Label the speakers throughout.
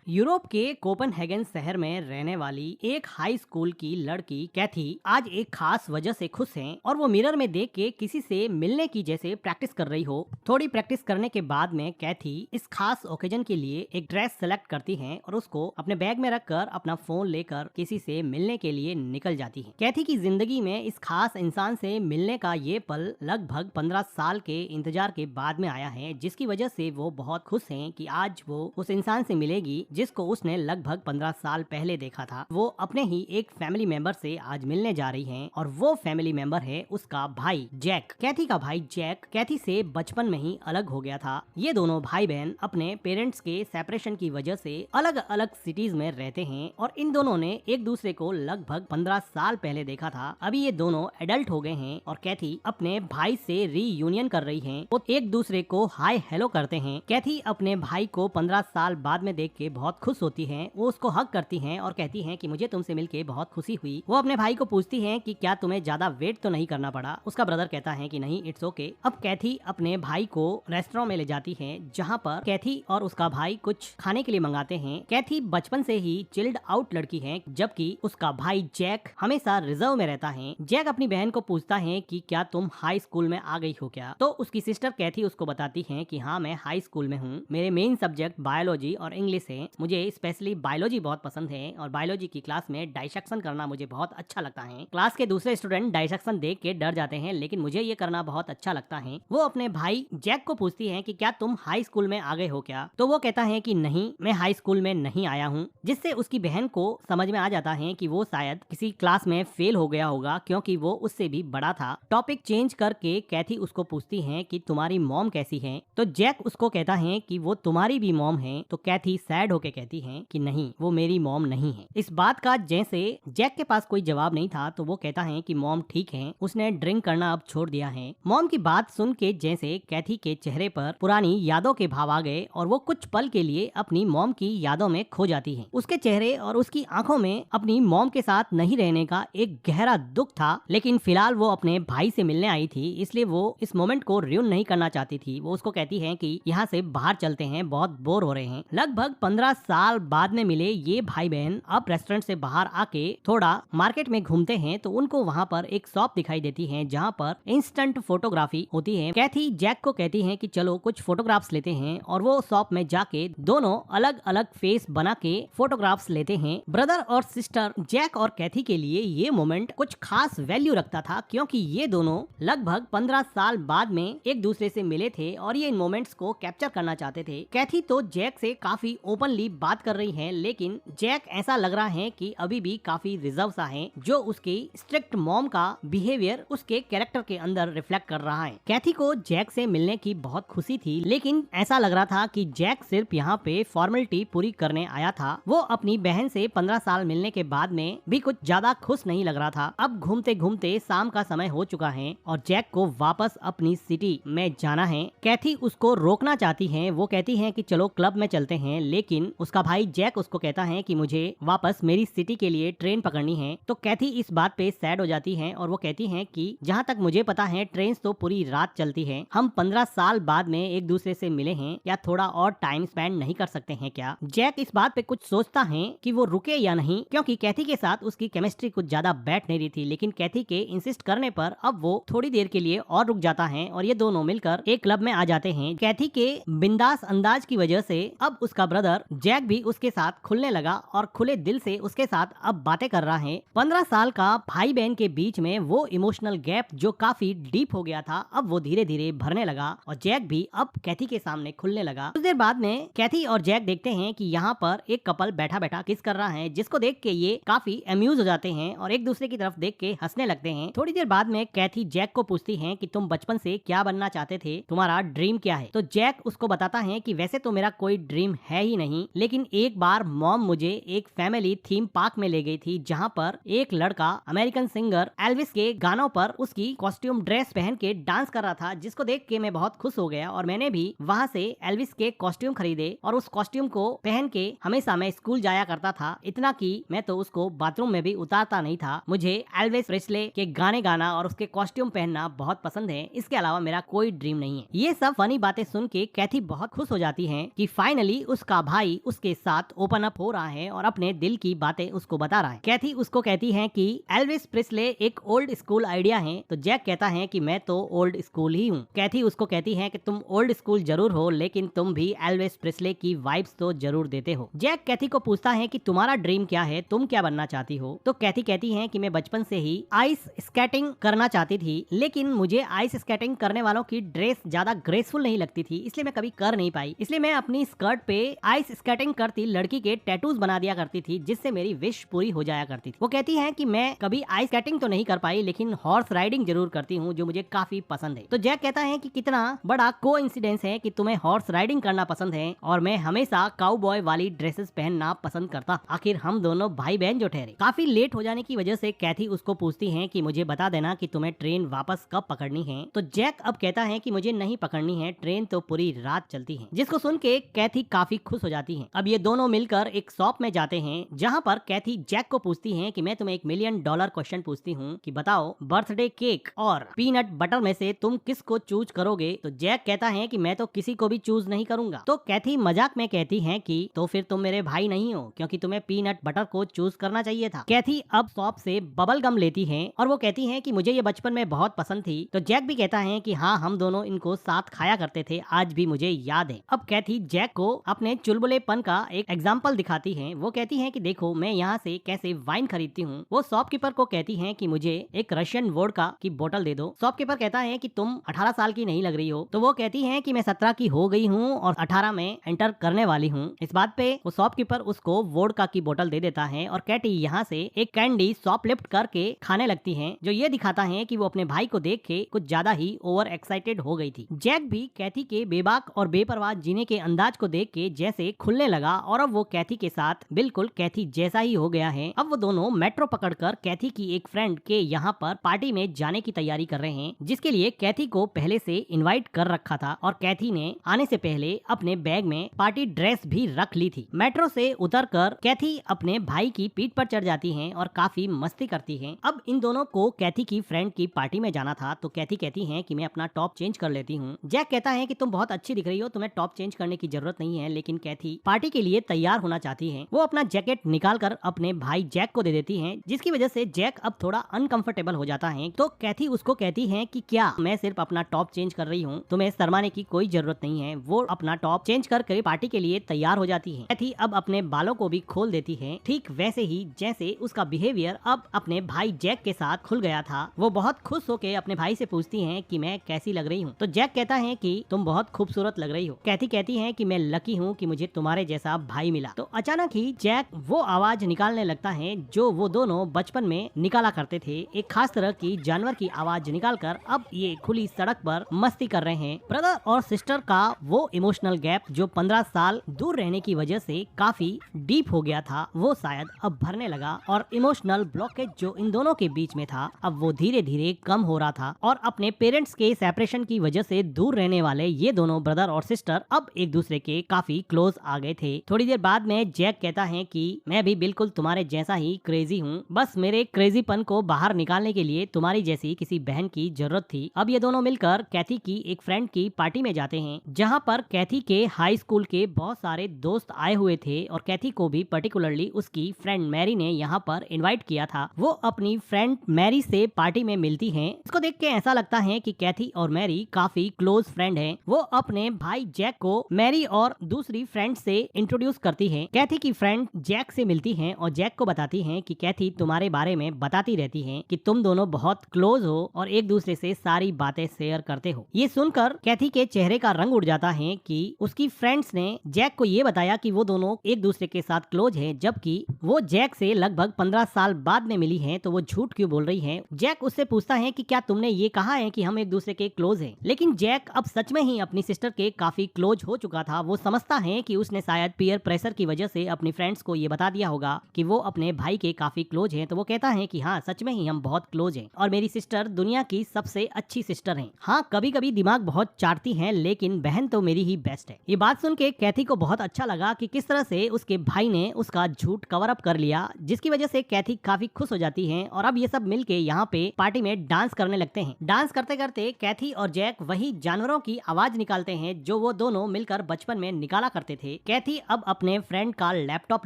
Speaker 1: Europe के Copenhagen शहर में रहने वाली एक हाई स्कूल की लड़की कैथी आज एक खास वजह से खुश है और वो मिरर में देख के किसी से मिलने की जैसे प्रैक्टिस कर रही हो। थोड़ी प्रैक्टिस करने के बाद में कैथी इस खास ओकेजन के लिए एक ड्रेस सेलेक्ट करती है और उसको अपने बैग में रखकर अपना फोन लेकर किसी से मिलने के लिए निकल जाती है। कैथी की जिंदगी में इस खास इंसान से मिलने का ये पल लगभग 15 साल के इंतजार के बाद में आया है, जिसकी वजह से वो बहुत खुश है कि आज वो उस इंसान से मिलेगी जिसको उसने लगभग 15 साल पहले देखा था। वो अपने ही एक फैमिली मेंबर से आज मिलने जा रही हैं और वो फैमिली मेंबर है उसका भाई जैक। कैथी का भाई जैक कैथी से बचपन में ही अलग हो गया था। ये दोनों भाई बहन अपने पेरेंट्स के सेपरेशन की वजह से अलग अलग सिटीज में रहते हैं और इन दोनों ने एक दूसरे को लगभग 15 साल पहले देखा था। अभी ये दोनों एडल्ट हो गए हैं और कैथी अपने भाई से रीयूनियन कर रही है। वो एक दूसरे को हाय हेलो करते हैं। कैथी अपने भाई को 15 साल बाद में देख के बहुत खुश होती हैं। वो उसको हग करती हैं और कहती हैं कि मुझे तुमसे मिलके बहुत खुशी हुई। वो अपने भाई को पूछती हैं कि क्या तुम्हें ज्यादा वेट तो नहीं करना पड़ा। उसका ब्रदर कहता है कि नहीं, इट्स ओके। अब कैथी अपने भाई को रेस्टोरेंट में ले जाती है जहाँ पर कैथी और उसका भाई कुछ खाने के लिए मंगाते हैं। कैथी बचपन से ही चिल्ड आउट लड़की है, जबकि उसका भाई जैक हमेशा रिजर्व में रहता है। जैक अपनी बहन को पूछता है कि क्या तुम हाई स्कूल में आ गई हो क्या, तो उसकी सिस्टर कैथी उसको बताती है कि हाँ, मैं हाई स्कूल में हूँ। मेरे मेन सब्जेक्ट बायोलॉजी और इंग्लिश है। मुझे स्पेशली बायोलॉजी बहुत पसंद है और बायोलॉजी की क्लास में डाइसेक्शन करना मुझे बहुत अच्छा लगता है। क्लास के दूसरे स्टूडेंट डाइसेक्शन देख के डर जाते हैं, लेकिन मुझे ये करना बहुत अच्छा लगता है। वो अपने भाई जैक को पूछती है कि क्या तुम हाई स्कूल में आ गए हो क्या, तो वो कहता है कि नहीं, मैं हाई स्कूल में नहीं आया हूँ। जिससे उसकी बहन को समझ में आ जाता है कि वो शायद किसी क्लास में फेल हो गया होगा, क्योंकि वो उससे भी बड़ा था। टॉपिक चेंज करके कैथी उसको पूछती है कि तुम्हारी मॉम कैसी है, तो जैक उसको कहता है कि वो तुम्हारी भी मॉम है। तो कैथी सैड होके कहती है कि नहीं, वो मेरी मॉम नहीं है। इस बात का जैसे जैक के पास कोई जवाब नहीं था, तो वो कहता है कि मॉम ठीक है, उसने ड्रिंक करना अब छोड़ दिया है। मॉम की बात सुन के जैसे कैथी के चेहरे पर पुरानी यादों के भाव आ गए और वो कुछ पल के लिए अपनी मॉम की यादों में खो जाती है। उसके चेहरे और उसकी आंखों में अपनी मॉम के साथ नहीं रहने का एक गहरा दुख था, लेकिन फिलहाल वो अपने भाई से मिलने आई थी, इसलिए वो इस मोमेंट को रियून नहीं करना चाहती थी। वो उसको कहती है कि यहाँ से बाहर चलते हैं, बहुत बोर हो रहे हैं। लगभग 15 साल बाद में मिले ये भाई बहन अब रेस्टोरेंट से बाहर आके थोड़ा मार्केट में घूमते हैं, तो उनको वहाँ पर एक शॉप दिखाई देती है जहाँ पर इंस्टेंट फोटोग्राफी होती है। कैथी जैक को कहती है कि चलो कुछ फोटोग्राफ्स लेते हैं और वो शॉप में जाके दोनों अलग अलग फेस बना के फोटोग्राफ्स लेते हैं। ब्रदर और सिस्टर जैक और कैथी के लिए ये मोमेंट कुछ खास वैल्यू रखता था, क्योंकि ये दोनों लगभग 15 साल बाद में एक दूसरे से मिले थे और ये इन मोमेंट्स को कैप्चर करना चाहते थे। कैथी तो जैक से काफी ओपनली बात कर रही है, लेकिन जैक ऐसा लग रहा है कि अभी भी काफी रिजर्व सा है, जो उसकी स्ट्रिक्ट मॉम का बिहेवियर उसके कैरेक्टर के अंदर रिफ्लेक्ट कर रहा है। कैथी को जैक से मिलने की बहुत खुशी थी, लेकिन ऐसा लग रहा था कि जैक सिर्फ यहाँ पे फॉर्मेलिटी पूरी करने आया था। वो अपनी बहन से 15 साल मिलने के बाद में भी कुछ ज्यादा खुश नहीं लग रहा था। अब घूमते घूमते शाम का समय हो चुका है और जैक को वापस अपनी सिटी में जाना है। कैथी उसको रोकना चाहती है। वो कहती है कि चलो क्लब में चलते हैं, लेकिन उसका भाई जैक उसको कहता है कि मुझे वापस मेरी सिटी के लिए ट्रेन पकड़नी है। तो कैथी इस बात पे सैड हो जाती है और वो कहती है कि जहाँ तक मुझे पता है ट्रेन तो पूरी रात चलती है। हम 15 साल बाद में एक दूसरे से मिले हैं, या थोड़ा और टाइम स्पेंड नहीं कर सकते हैं क्या। जैक इस बात पे कुछ सोचता है कि वो रुके या नहीं, क्योंकि कैथी के साथ उसकी केमिस्ट्री कुछ ज्यादा बैठ नहीं रही थी, लेकिन कैथी के इंसिस्ट करने पर अब वो थोड़ी देर के लिए और रुक जाता है और ये दोनों मिलकर एक क्लब में आ जाते हैं। कैथी के बिंदास अंदाज की वजह से अब उसका ब्रदर जैक भी उसके साथ खुलने लगा और खुले दिल से उसके साथ अब बातें कर रहा है। 15 साल का भाई बहन के बीच में वो इमोशनल गैप जो काफी डीप हो गया था, अब वो धीरे धीरे भरने लगा और जैक भी अब कैथी के सामने खुलने लगा। कुछ देर बाद में कैथी और जैक देखते हैं कि यहाँ पर एक कपल बैठा बैठा किस कर रहा है, जिसको देख के ये काफी अम्यूज हो जाते हैं और एक दूसरे की तरफ देख के हंसने लगते हैं। थोड़ी देर बाद में कैथी जैक को पूछती है कि तुम बचपन से क्या बनना चाहते थे, तुम्हारा ड्रीम क्या है। तो जैक उसको बताता है कि वैसे तो मेरा कोई ड्रीम है ही नहीं, लेकिन एक बार मॉम मुझे एक फैमिली थीम पार्क में ले गई थी, जहाँ पर एक लड़का अमेरिकन सिंगर एल्विस के गानों पर उसकी कॉस्ट्यूम ड्रेस पहन के डांस कर रहा था, जिसको देख के मैं बहुत खुश हो गया और मैंने भी वहाँ से एल्विस के कॉस्ट्यूम खरीदे और उस कॉस्ट्यूम को पहन के हमेशा मैं स्कूल जाया करता था। इतना कि मैं तो उसको बाथरूम में भी उतारता नहीं था। मुझे एल्विस प्रेस्ले के गाने गाना और उसके कॉस्ट्यूम पहनना बहुत पसंद है, इसके अलावा मेरा कोई ड्रीम नहीं है। ये सब फनी बातें सुन के कैथी बहुत खुश हो जाती है कि फाइनली उसका भाई उसके साथ ओपन अप हो रहा है और अपने दिल की बातें उसको बता रहा है। कैथी उसको कहती है कि एल्विस प्रिस्ले एक ओल्ड स्कूल आइडिया है, तो जैक कहता है कि मैं तो ओल्ड स्कूल ही हूँ। कैथी उसको कहती है कि तुम ओल्ड स्कूल जरूर हो, लेकिन तुम भी एल्विस प्रिस्ले की वाइब्स तो जरूर देते हो। जैक कैथी को पूछता है कि तुम्हारा ड्रीम क्या है, तुम क्या बनना चाहती हो? तो कैथी कहती है कि मैं बचपन से ही आइस स्केटिंग करना चाहती थी, लेकिन मुझे आइस स्केटिंग करने वालों की ड्रेस ज्यादा ग्रेसफुल नहीं लगती थी, इसलिए मैं कभी कर नहीं पाई। इसलिए मैं अपनी स्कर्ट पे आइस स्केटिंग करती लड़की के टैटूज बना दिया करती थी, जिससे मेरी विश पूरी हो जाया करती थी। वो कहती है कि मैं कभी आइस स्केटिंग तो नहीं कर पाई, लेकिन हॉर्स राइडिंग जरूर करती हूँ, जो मुझे काफी पसंद है। तो जैक कहता है कि कितना बड़ा कोइंसिडेंस है कि तुम्हें हॉर्स राइडिंग करना पसंद है और मैं हमेशा काउबॉय वाली ड्रेसेस पहनना पसंद करता। आखिर हम दोनों भाई बहन जो ठहरे। काफी लेट हो जाने की वजह से कैथी उसको पूछती है कि मुझे बता देना कि तुम्हें ट्रेन वापस कब पकड़नी है। तो जैक अब कहता है कि मुझे नहीं पकड़नी है, ट्रेन तो पूरी रात चलती है। जिसको सुन के कैथी काफी खुश हो जाती है। अब ये दोनों मिलकर एक शॉप में जाते हैं, जहाँ पर कैथी जैक को पूछती है कि मैं तुम्हें $1 मिलियन क्वेश्चन पूछती हूँ कि बताओ बर्थडे केक और पीनट बटर में से तुम किसको चूज करोगे? तो जैक कहता है कि मैं तो किसी को भी चूज नहीं करूंगा। तो कैथी मजाक में कहती है कि तो फिर तुम मेरे भाई नहीं हो, क्योंकि तुम्हें पीनट बटर को चूज करना चाहिए था। कैथी अब शॉप से बबल गम लेती है और वो कहती है कि मुझे ये बचपन में बहुत पसंद थी। तो जैक भी कहता है कि हाँ, हम दोनों इनको साथ खाया करते थे, आज भी मुझे याद है। अब कैथी जैक को अपने चुलबुलेपन का एक एग्जाम्पल दिखाती है। वो कहती है कि देखो मैं यहाँ से कैसे वाइन खरीदती हूँ। वो शॉपकीपर को कहती है कि मुझे एक रशियन वोडका की बोतल दे दो। शॉपकीपर कहता है कि तुम 18 साल की नहीं लग रही हो। तो वो कहती है कि मैं 17 की हो गई हूँ और 18 में एंटर करने वाली हूँ। इस बात पे वो शॉपकीपर उसको वोडका की बोतल दे देता है और कैटी यहाँ से एक कैंडी शॉपलिफ्ट करके खाने लगती है, जो ये दिखाता है कि वो अपने भाई को देख के कुछ ज्यादा ही ओवर एक्साइटेड हो गई थी। जैक भी कैथी के बेबाक और बेपरवाह जीने के अंदाज को देख के जैसे खुलने लगा और अब वो कैथी के साथ बिल्कुल कैथी जैसा ही हो गया है। अब वो दोनों मेट्रो पकड़कर कैथी की एक फ्रेंड के यहाँ पर पार्टी में जाने की तैयारी कर रहे हैं, जिसके लिए कैथी को पहले से इनवाइट कर रखा था और कैथी ने आने से पहले अपने बैग में पार्टी ड्रेस भी रख ली थी। मेट्रो से उतरकर कैथी अपने भाई की पीठ पर चढ़ जाती है और काफी मस्ती करती है। अब इन दोनों को कैथी की फ्रेंड की पार्टी में जाना था, तो कैथी कहती है कि मैं अपना टॉप चेंज कर लेती हूँ। जैक कहता है कि तुम बहुत अच्छी दिख रही हो, तुम्हें टॉप चेंज करने की जरूरत नहीं है, लेकिन कैथी पार्टी के लिए तैयार होना चाहती है। वो अपना जैकेट निकाल कर अपने भाई जैक को दे देती है, जिसकी वजह से जैक अब थोड़ा अनकंफर्टेबल हो जाता है। तो कैथी उसको कहती है कि क्या मैं सिर्फ अपना टॉप चेंज कर रही हूँ, तुम्हें शर्माने की कोई जरूरत नहीं है। वो अपना टॉप चेंज करके पार्टी के लिए तैयार हो जाती है। कैथी अब अपने बालों को भी खोल देती है, ठीक वैसे ही जैसे उसका बिहेवियर अब अपने भाई जैक के साथ खुल गया था। वो बहुत खुश होकर अपने भाई से पूछती है कि मैं कैसी लग रही हूँ। तो जैक कहता है कि तुम बहुत खूबसूरत लग रही हो। कैथी कहती है कि मैं लकी हूँ कि मुझे तुम्हारे जैसा भाई मिला। तो अचानक ही जैक वो आवाज निकालने लगता है जो वो दोनों बचपन में निकाला करते थे, एक खास तरह की जानवर की आवाज निकालकर अब ये खुली सड़क पर मस्ती कर रहे हैं। ब्रदर और सिस्टर का वो इमोशनल गैप जो 15 साल दूर रहने की वजह से काफी डीप हो गया था, वो शायद अब भरने लगा और इमोशनल ब्लॉकेज जो इन दोनों के बीच में था, अब वो धीरे धीरे कम हो रहा था। और अपने पेरेंट्स के सेपरेशन की वजह से दूर रहने वाले ये दोनों ब्रदर और सिस्टर अब एक दूसरे के काफी क्लोज आ गए थे। थोड़ी देर बाद में जैक कहता है कि मैं भी बिल्कुल तुम्हारे जैसा ही क्रेजी हूँ, बस मेरे क्रेजीपन को बाहर निकालने के लिए तुम्हारी जैसी किसी बहन की जरूरत थी। अब ये दोनों मिलकर कैथी की एक फ्रेंड की पार्टी में जाते हैं, जहाँ पर कैथी के हाई स्कूल के बहुत सारे दोस्त आए हुए थे और कैथी को भी पर्टिकुलरली उसकी फ्रेंड मैरी ने यहाँ पर इनवाइट किया था। वो अपनी फ्रेंड मैरी से पार्टी में मिलती हैं। इसको देख के ऐसा लगता है कि कैथी और मैरी काफी क्लोज फ्रेंड हैं। वो अपने भाई जैक को मैरी और दूसरी फ्रेंड से इंट्रोड्यूस करती है। कैथी की फ्रेंड जैक से मिलती हैं और जैक को बताती हैं कि कैथी तुम्हारे बारे में बताती रहती है कि तुम दोनों बहुत क्लोज हो और एक दूसरे से सारी बातें शेयर करते हो। ये सुनकर कैथी के चेहरे का रंग उड़ जाता है कि उसकी फ्रेंड्स ने जैक को ये बताया कि वो दोनों एक दूसरे के साथ क्लोज हैं, जबकि वो जैक से लगभग 15 साल बाद में मिली हैं, तो वो झूठ क्यों बोल रही हैं। जैक उससे पूछता है कि क्या तुमने ये कहा है कि हम एक दूसरे के क्लोज हैं, लेकिन जैक अब सच में ही अपनी सिस्टर के काफी क्लोज हो चुका था। वो समझता है कि उसने शायद पीयर प्रेशर की वजह से अपनी फ्रेंड्स को ये बता दिया होगा कि वो अपने भाई के काफी क्लोज हैं। तो वो कहता है कि हाँ, सच में ही हम बहुत क्लोज हैं और मेरी सिस्टर दुनिया की सबसे अच्छी सिस्टर है। हाँ, कभी कभी दिमाग बहुत चाटती है, लेकिन बहन तो मेरी ही बेस्ट है। ये बात सुन के कैथी को बहुत अच्छा लगा कि किस तरह से उसके भाई ने उसका झूठ कवर अप कर लिया, जिसकी वजह से कैथी काफी खुश हो जाती है और अब ये सब मिलके यहाँ पे पार्टी में डांस करने लगते हैं। डांस करते करते कैथी और जैक वही जानवरों की आवाज निकालते हैं जो वो दोनों मिलकर बचपन में निकाला करते थे। कैथी अब अपने फ्रेंड का लैपटॉप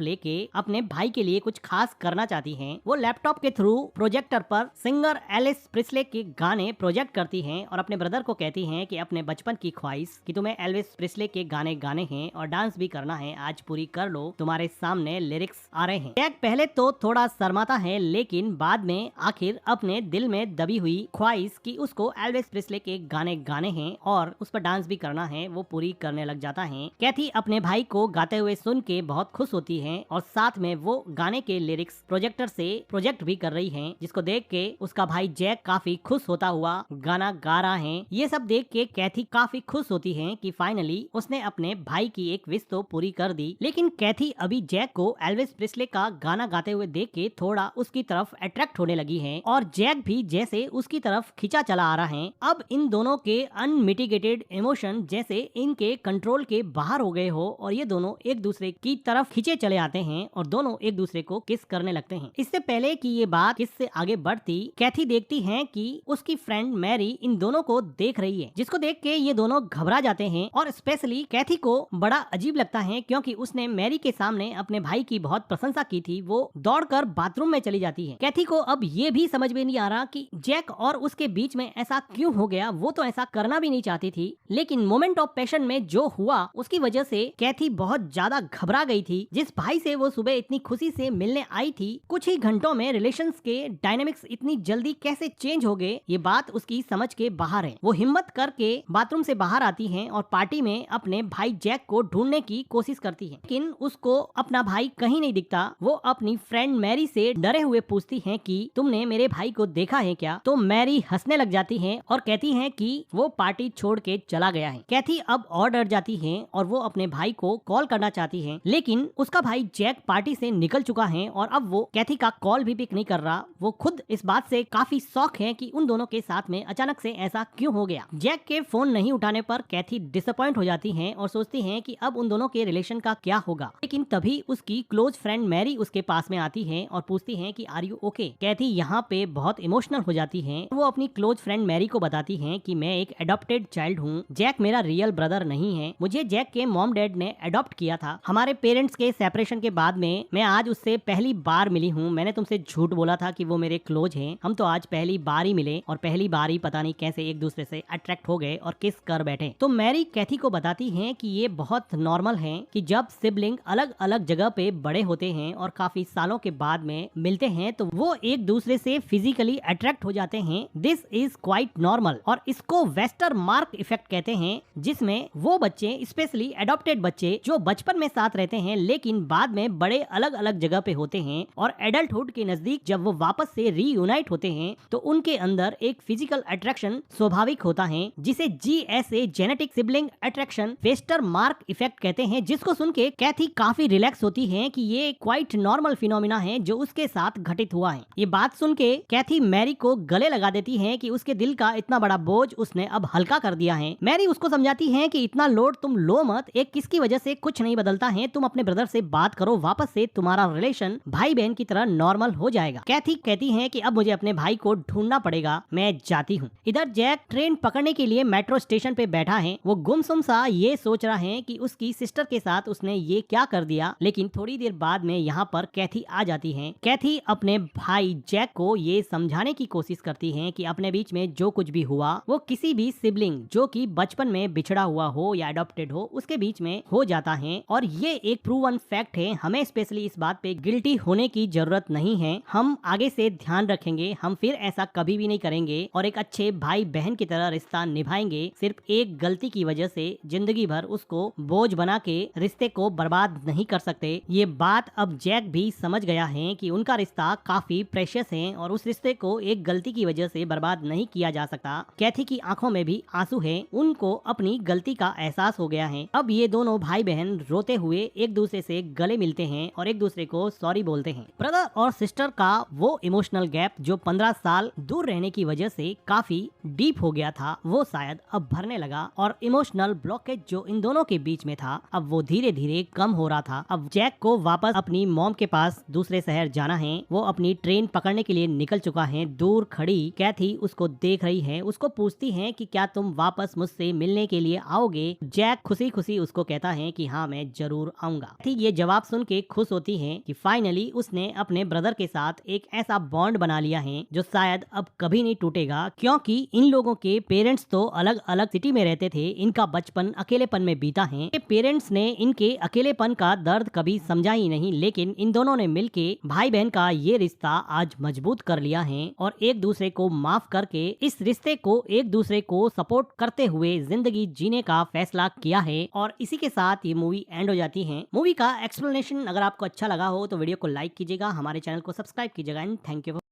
Speaker 1: लेके अपने भाई के लिए कुछ खास करना चाहती हैं। वो लैपटॉप के थ्रू प्रोजेक्टर पर सिंगर एलिस प्रिस्ले के गाने प्रोजेक्ट करती हैं और अपने ब्रदर को कहती हैं कि अपने बचपन की ख्वाहिश कि तुम्हें एल्विस प्रिस्ले के गाने गाने हैं और डांस भी करना है, आज पूरी कर लो, तुम्हारे सामने लिरिक्स आ रहे हैं। जैक पहले तो थोड़ा शर्माता है, लेकिन बाद में आखिर अपने दिल में दबी हुई ख्वाहिश कि उसको एल्विस प्रिस्ले के गाने गाने हैं और उस पर डांस भी करना है, वो पूरी करने लग जाता है। कैथी अपने भाई को गाते हुए सुन के बहुत खुश होती है और साथ में वो गाने के लिरिक्स प्रोजेक्टर से प्रोजेक्ट भी कर रही है, जिसको देख के उसका भाई जैक काफी खुश होता हुआ गाना गा रहा है। ये सब देख के कैथी काफी खुश होती है कि फाइनली उसने अपने भाई की एक विश तो पूरी कर दी। लेकिन कैथी अभी जैक को एल्विस प्रिस्ले का गाना गाते हुए देख के थोड़ा उसकी तरफ अट्रैक्ट होने लगी है और जैक भी जैसे उसकी तरफ खिंचा चला आ रहा है। अब इन दोनों के अनमिटिगेटेड इमोशन जैसे इनके कंट्रोल के बाहर हो गए हो और ये दोनों एक दूसरे की तरफ खींचे चले आते हैं और दोनों एक दूसरे को किस करने लगते हैं। इससे पहले कि ये बात किस से आगे बढ़ती, कैथी देखती है कि उसकी फ्रेंड मैरी इन दोनों को देख रही है, जिसको देख के ये दोनों घबरा जाते हैं और स्पेशली कैथी को बड़ा अजीब लगता है क्योंकि उसने मैरी के सामने अपने भाई की बहुत प्रशंसा की थी। वो दौड़कर बाथरूम में चली जाती है। कैथी को अब ये भी समझ में नहीं आ रहा कि जैक और उसके बीच में ऐसा क्यों हो गया। वो तो ऐसा करना भी नहीं चाहती थी, लेकिन मोमेंट ऑफ पैशन में जो हुआ उसकी वजह से कैथी बहुत ज्यादा घबरा गई थी। जिस भाई से वो सुबह इतनी खुशी से मिलने आई थी, कुछ ही घंटों में रिलेशंस के डायनेमिक्स इतनी जल्दी कैसे चेंज हो गए, ये बात उसकी समझ के बाहर है। वो हिम्मत करके बाथरूम से बाहर आती है और पार्टी में अपने भाई जैक को ढूंढने की कोशिश करती है, लेकिन उसको अपना भाई कहीं नहीं दिखता। वो अपनी फ्रेंड मैरी से डरे हुए पूछती है कि तुमने मेरे भाई को देखा है क्या? तो मैरी हंसने लग जाती है और कहती है कि वो पार्टी छोड़ के चला गया है। कैथी अब और डर जाती है और वो अपने भाई को कॉल करना चाहती है, लेकिन उसका भाई जैक पार्टी से निकल चुका है और अब वो कैथी का कॉल भी पिक नहीं कर रहा। वो खुद इस बात से काफी शॉक है कि उन दोनों के साथ में अचानक से ऐसा क्यों हो गया। जैक के फोन नहीं उठाने पर कैथी डिसअपॉइंट हो जाती है और सोचती है कि अब उन दोनों के रिलेशन का क्या होगा। लेकिन तभी उसकी क्लोज फ्रेंड मैरी उसके पास में आती है और पूछती है कि आर यू ओके। कैथी यहाँ पे बहुत इमोशनल हो जाती है। वो अपनी क्लोज फ्रेंड मैरी को बताती है कि मैं एक अडॉप्टेड चाइल्ड हूँ, जैक मेरा रियल ब्रदर नहीं है, मुझे जैक के मॉम डैड ने अडॉप्ट किया था। हमारे पेरेंट्स के सेपरेशन के बाद में मैं आज उससे पहली बार मिली हूँ। मैंने तुमसे झूठ बोला था कि वो मेरे क्लोज हैं। हम तो आज पहली बार ही मिले और पहली बार ही पता नहीं कैसे एक दूसरे से अट्रैक्ट हो गए और किस कर बैठे। तो मैरी कैथी को बताती है कि ये बहुत नॉर्मल है कि जब सिबलिंग अलग अलग जगह पे बड़े होते हैं और काफी सालों के बाद में मिलते हैं तो वो एक दूसरे से फिजिकली अट्रैक्ट हो जाते हैं। दिस इज क्वाइट नॉर्मल और इसको वेस्टर मार्क इफेक्ट कहते हैं, जिसमें वो बच्चे स्पेशली अडॉप्टेड बच्चे जो बचपन में साथ रहते हैं लेकिन बाद में बड़े अलग अलग जगह पे होते हैं और एडल्टहुड के नजदीक जब वो वापस से रीयूनाइट होते हैं तो उनके अंदर एक फिजिकल अट्रैक्शन स्वाभाविक होता है, जिसे GSA genetic sibling attraction Wester mark effect कहते हैं। जिसको सुन के कैथी काफी रिलैक्स होती है कि ये क्वाइट नॉर्मल फिनोमिना है जो उसके साथ घटित हुआ है। ये बात सुन के कैथी मैरी को गले लगा देती है कि उसके दिल का इतना बड़ा बोझ उसने अब हल्का कर दिया है। मैरी उसको समझाती है कि इतना लोड तुम लो मत, एक किस की वजह से कुछ नहीं बदलता है, तुम अपने ब्रदर से बात करो, वापस से तुम्हारा रिलेशन भाई बहन की तरह नॉर्मल हो जाएगा। कैथी कहती है कि अब मुझे अपने भाई को ढूंढना पड़ेगा, मैं जाती हूँ। इधर जैक ट्रेन पकड़ने के लिए मेट्रो स्टेशन पे बैठा है। वो गुमसुम सा ये सोच रहा है कि उसकी सिस्टर के साथ उसने ये क्या कर दिया, लेकिन थोड़ी देर बाद में यहाँ पर कैथी आ जाती है। कैथी अपने भाई जैक को ये समझाने की कोशिश करती है कि अपने बीच में जो कुछ भी हुआ वो किसी भी सिबलिंग जो कि बचपन में बिछड़ा हुआ हो या अडॉप्टेड हो उसके बीच में हो जाता है और ये एक प्रूवन फैक्ट है। हमें स्पेशली इस बात पे गिल्टी होने की जरूरत नहीं है। हम आगे से ध्यान रखेंगे, हम फिर ऐसा कभी भी नहीं करेंगे और एक अच्छे भाई बहन की तरह रिश्ता निभाएंगे। सिर्फ एक गलती की वजह से जिंदगी भर उसको बोझ बना के रिश्ते को बर्बाद नहीं कर सकते। ये बात अब जैक भी समझ गया है कि उनका रिश्ता काफी प्रेशियस है और उस रिश्ते को एक गलती की वजह से बर्बाद नहीं किया जा सकता। कैथी की आंखों में भी आंसू है, उनको अपनी गलती का एहसास हो गया है। अब ये दोनों भाई बहन रोते हुए एक दूसरे से गले मिलते हैं और एक दूसरे को सॉरी बोलते हैं। ब्रदर और सिस्टर का वो इमोशनल गैप जो 15 साल दूर रहने की वजह से काफी डीप हो गया था, वो शायद अब भरने लगा और इमोशनल ब्लॉकेज जो इन दोनों के बीच में था अब वो धीरे धीरे कम हो रहा था। अब जैक को वापस अपनी मॉम के पास दूसरे शहर जाना है। वो अपनी ट्रेन पकड़ने के लिए निकल चुका है। दूर खड़ी कैथी उसको देख रही है। उसको पूछती है कि क्या तुम वापस मुझसे मिलने के लिए आओगे। जैक खुशी खुशी उसको कहता है हैं कि हाँ मैं जरूर आऊंगा। ठीक ये जवाब सुन के खुश होती है कि फाइनली उसने अपने ब्रदर के साथ एक ऐसा बॉन्ड बना लिया है जो शायद अब कभी नहीं टूटेगा, क्योंकि इन लोगों के पेरेंट्स तो अलग अलग सिटी में रहते थे। इनका बचपन अकेलेपन में बीता है। पेरेंट्स ने इनके अकेलेपन का दर्द कभी समझा ही नहीं, लेकिन इन दोनों ने मिलके भाई बहन का ये रिश्ता आज मजबूत कर लिया है और एक दूसरे को माफ करके इस रिश्ते को एक दूसरे को सपोर्ट करते हुए जिंदगी जीने का फैसला किया है। और इसी के साथ ये मूवी एंड हो जाती है। मूवी का एक्सप्लेनेशन अगर आपको अच्छा लगा हो तो वीडियो को लाइक कीजिएगा, हमारे चैनल को सब्सक्राइब कीजिएगा एंड थैंक यू।